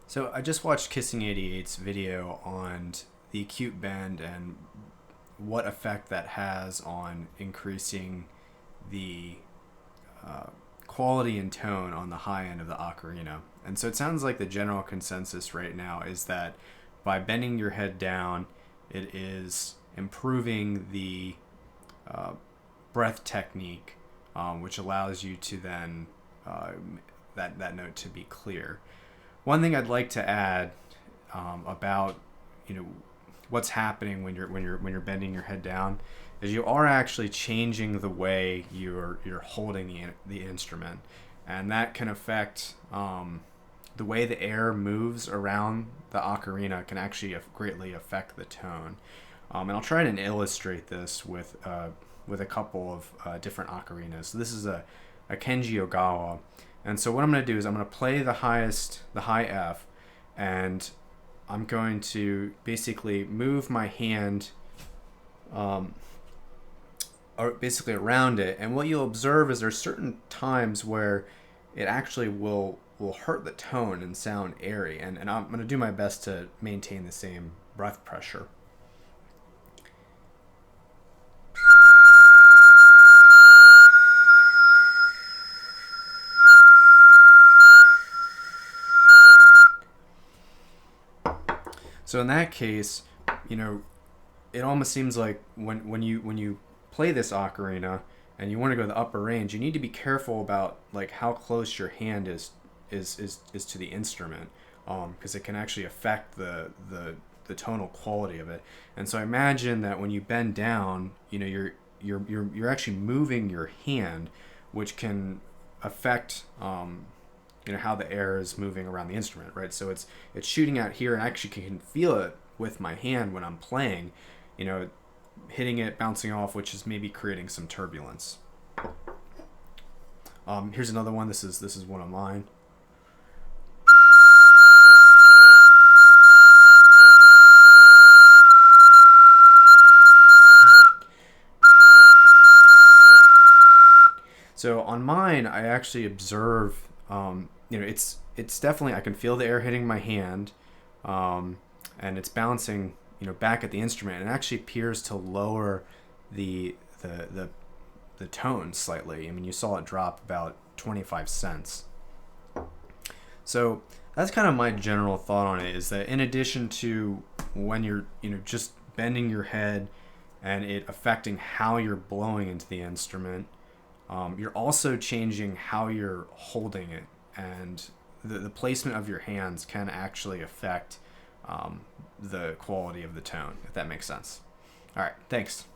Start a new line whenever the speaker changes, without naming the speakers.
So I just watched Kissing 88's video on the acute bend and what effect that has on increasing the uh, quality and tone on the high end of the ocarina. And so it sounds like the general consensus right now is that by bending your head down, it is improving the uh, breath technique, which allows you to then uh, that note to be clear. One thing I'd like to add about you know what's happening when you're bending your head down is you are actually changing the way you're holding the instrument, and that can affect the way the air moves around the ocarina can actually greatly affect the tone. And I'll try and illustrate this with a couple of different ocarinas. So this is a Kenji Ogawa. And so what I'm going to do is I'm going to play the high F, and I'm going to basically move my hand or basically around it. And what you'll observe is there's certain times where it actually will hurt the tone and sound airy. And I'm going to do my best to maintain the same breath pressure. So in that case, it almost seems like when you play this ocarina and you want to go to the upper range, you need to be careful about like how close your hand is to the instrument, because it can actually affect the tonal quality of it. And so I imagine that when you bend down, you're actually moving your hand, which can affect how the air is moving around the instrument, right? So it's shooting out here, and I actually can feel it with my hand when I'm playing, hitting it, bouncing off, which is maybe creating some turbulence. Here's another one. This is one of mine. So on mine, I actually observe, it's definitely, I can feel the air hitting my hand, and it's bouncing, back at the instrument, and it actually appears to lower the tone slightly. I mean, you saw it drop about 25 cents. So that's kind of my general thought on it, is that in addition to when you're, just bending your head and it affecting how you're blowing into the instrument, you're also changing how you're holding it, and the placement of your hands can actually affect the quality of the tone, if that makes sense. All right, thanks.